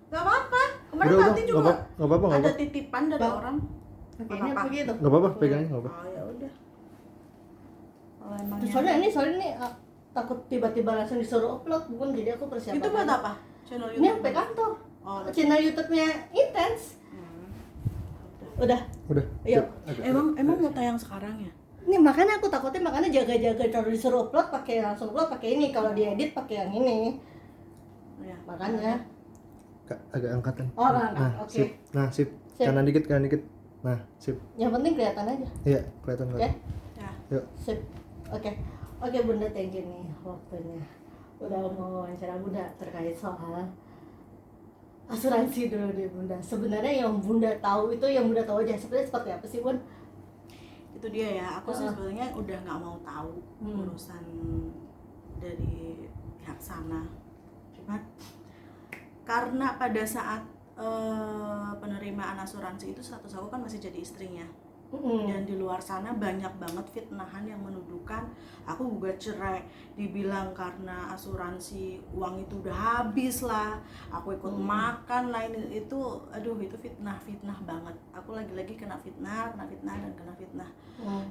Gak apa-apa. Kemarin Udah, nanti juga nggak apa-apa, nggak ada apa. titipan dari Bang. orang. Oke, Nggak ini apa-apa. begitu. Nggak apa-apa, pegangin nggak apa. Oh ya udah. Kalau emang Soalnya ini takut tiba-tiba langsung disuruh upload, bukan, jadi aku persiapan. itu buat apa? Channel Ini YouTube. sampai kantor. Oh, Channel YouTube-nya Intens. Udah. Udah. Yuk. Emang mau tayang sekarang ya? Ini makanya aku takutnya, makanya jaga-jaga kalau disuruh upload pakai langsung upload pakai ini, kalau diedit pakai yang ini. Ya. Makanya. Agak angkatan. Oh, angkat. Nah, Oke. sip. Nah, sip. Sip. Kanan dikit. Nah, sip. Yang penting kelihatan aja. Iya, kelihatan Oke. banget. Ya. Yuk. Sip. Oke. Oke Bunda, thank you nih waktunya. Udah mau wawancara Bunda terkait soal asuransi dulu deh Bunda. Sebenarnya yang Bunda tahu itu yang Bunda tahu aja. Sebenarnya seperti apa sih Bun? Itu dia ya. Aku sih sebenarnya udah nggak mau tahu urusan dari pihak sana. Cuma karena pada saat penerimaan asuransi itu status aku kan masih jadi istrinya. Dan di luar sana banyak banget fitnahan yang menuduhkan aku gugat cerai, dibilang karena asuransi uang itu udah habis lah, aku ikut makan lah, itu aduh itu fitnah banget. Aku lagi-lagi kena fitnah.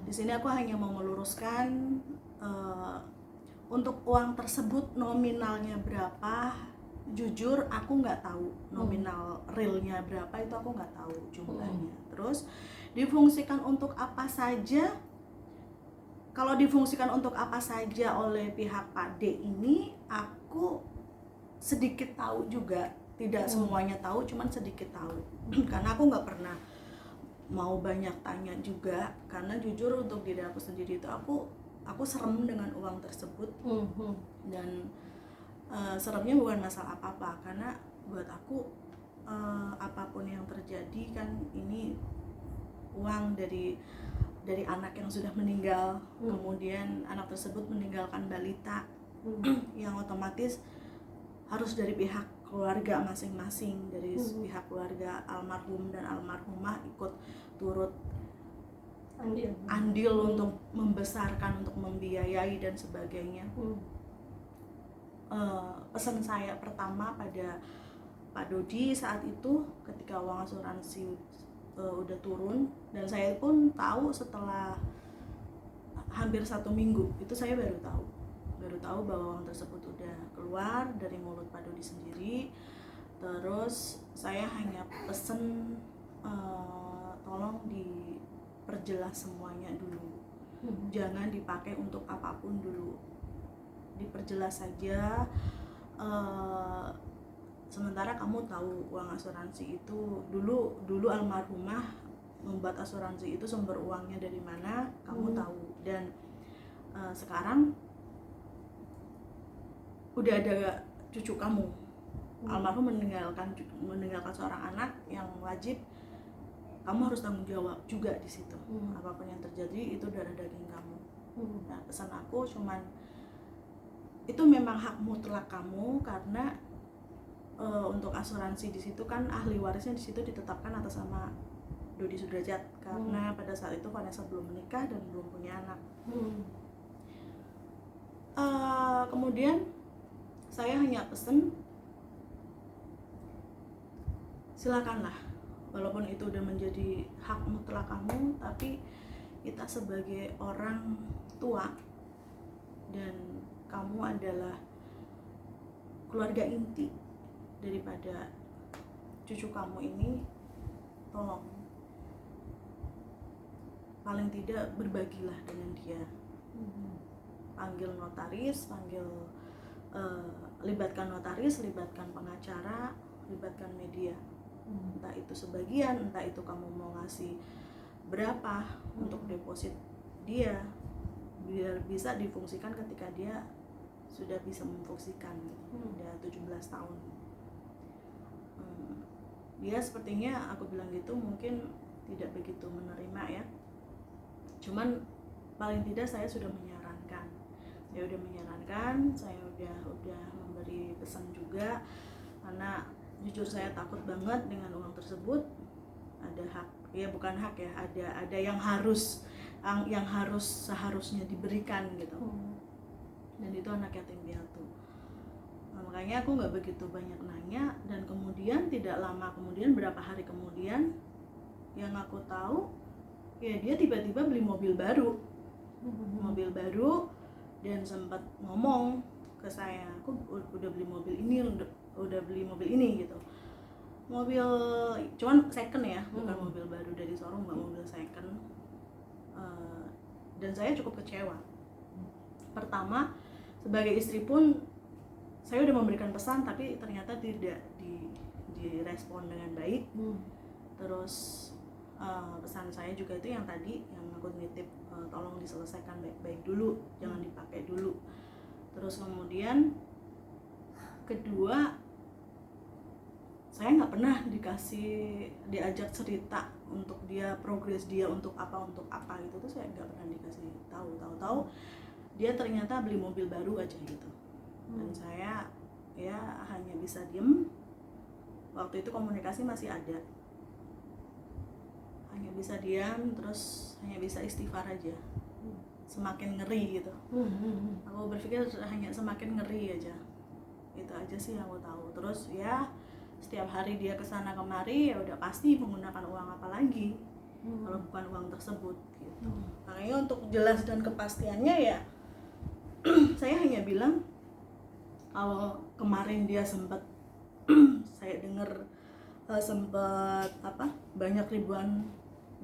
Di sini aku hanya mau meluruskan untuk uang tersebut nominalnya berapa. Jujur aku nggak tahu nominal realnya berapa, itu aku nggak tahu jumlahnya. Terus difungsikan untuk apa saja? Kalau difungsikan untuk apa saja oleh pihak Pak D ini, aku sedikit tahu juga. Tidak semuanya tahu, cuman sedikit tahu. Karena aku nggak pernah mau banyak tanya juga. Karena jujur untuk diri aku sendiri itu aku serem dengan uang tersebut. Dan seremnya bukan masalah apa-apa, karena buat aku apapun yang terjadi kan ini uang dari anak yang sudah meninggal, kemudian anak tersebut meninggalkan balita yang otomatis harus dari pihak keluarga masing-masing, dari pihak keluarga almarhum dan almarhumah ikut turut andil untuk membesarkan, untuk membiayai dan sebagainya. Pesan saya pertama pada Pak Dodi saat itu ketika uang asuransi udah turun, dan saya pun tahu setelah hampir 1 minggu itu saya baru tahu bahwa uang tersebut udah keluar dari mulut Pak Dodi sendiri. Terus saya hanya pesen tolong diperjelas semuanya dulu, jangan dipakai untuk apapun dulu, diperjelas saja. Sementara kamu tahu uang asuransi itu dulu almarhumah membuat asuransi itu sumber uangnya dari mana, kamu tahu. Dan sekarang udah ada cucu kamu, almarhum meninggalkan seorang anak yang wajib kamu harus tanggung jawab juga di situ. Apapun yang terjadi itu darah daging kamu. Nah, pesan aku cuman itu memang hak mutlak kamu, karena untuk asuransi di situ kan ahli warisnya di situ ditetapkan atas nama Dodi Sudrajat, karena pada saat itu Vanessa belum menikah dan belum punya anak. Kemudian saya hanya pesen silakanlah, walaupun itu udah menjadi hak mutlak kamu, tapi kita sebagai orang tua dan kamu adalah keluarga inti daripada cucu kamu ini, tolong paling tidak berbagilah dengan dia. Panggil notaris, libatkan notaris, libatkan pengacara, libatkan media. Entah itu sebagian, entah itu kamu mau ngasih berapa untuk deposit dia, biar bisa difungsikan ketika dia sudah bisa memfungsikan, udah 17 tahun. Dia sepertinya aku bilang gitu mungkin tidak begitu menerima ya, cuman paling tidak saya sudah menyarankan, saya udah memberi pesan juga, karena jujur saya takut banget dengan uang tersebut. Ada hak, ya bukan hak ya, ada yang harus seharusnya diberikan gitu. Dan itu anak yatim piatu. Nah, makanya aku nggak begitu banyak nanya, dan kemudian tidak lama kemudian, berapa hari kemudian, yang aku tahu ya dia tiba-tiba beli mobil baru, dan sempat ngomong ke saya, aku udah beli mobil ini, udah beli mobil ini gitu. Mobil cuman second ya, bukan mobil baru dari showroom, nggak mobil second. Dan saya cukup kecewa. Pertama, sebagai istri pun saya udah memberikan pesan tapi ternyata tidak direspon dengan baik. Terus pesan saya juga itu yang tadi yang aku nitip, tolong diselesaikan baik-baik dulu, jangan dipakai dulu. Terus kemudian kedua, saya nggak pernah diajak cerita untuk dia progres dia untuk apa gitu tuh, saya nggak pernah dikasih tahu dia ternyata beli mobil baru aja gitu. Dan saya ya hanya bisa diem. Waktu itu komunikasi masih ada, hanya bisa diam, terus hanya bisa istighfar aja. Semakin ngeri gitu. Aku berpikir hanya semakin ngeri aja. Itu aja sih yang aku tahu. Terus ya setiap hari dia kesana kemari, ya udah pasti menggunakan uang apa lagi kalau bukan uang tersebut gitu. Makanya untuk jelas dan kepastiannya ya saya hanya bilang, kalau kemarin dia sempat saya dengar sempat banyak ribuan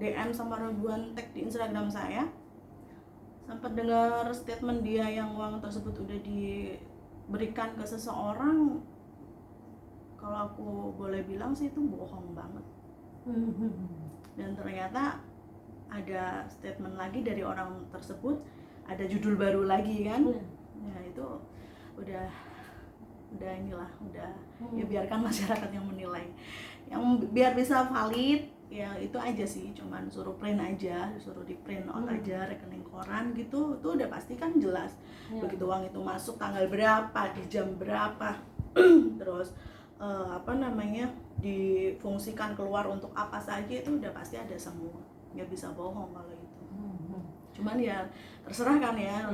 DM sama ribuan tag di Instagram saya, sempat dengar statement dia yang uang tersebut udah diberikan ke seseorang. Kalau aku boleh bilang sih itu bohong banget. Dan ternyata ada statement lagi dari orang tersebut, ada judul baru lagi kan. Ya itu udah inilah, ya biarkan masyarakat yang menilai. Yang biar bisa valid ya itu aja sih, cuman suruh print aja, disuruh di print out aja rekening koran gitu, itu udah pasti kan jelas. Begitu uang itu masuk tanggal berapa, di jam berapa, terus difungsikan keluar untuk apa saja, itu udah pasti ada semua, nggak bisa bohong kalau itu. Cuman ya terserah kan ya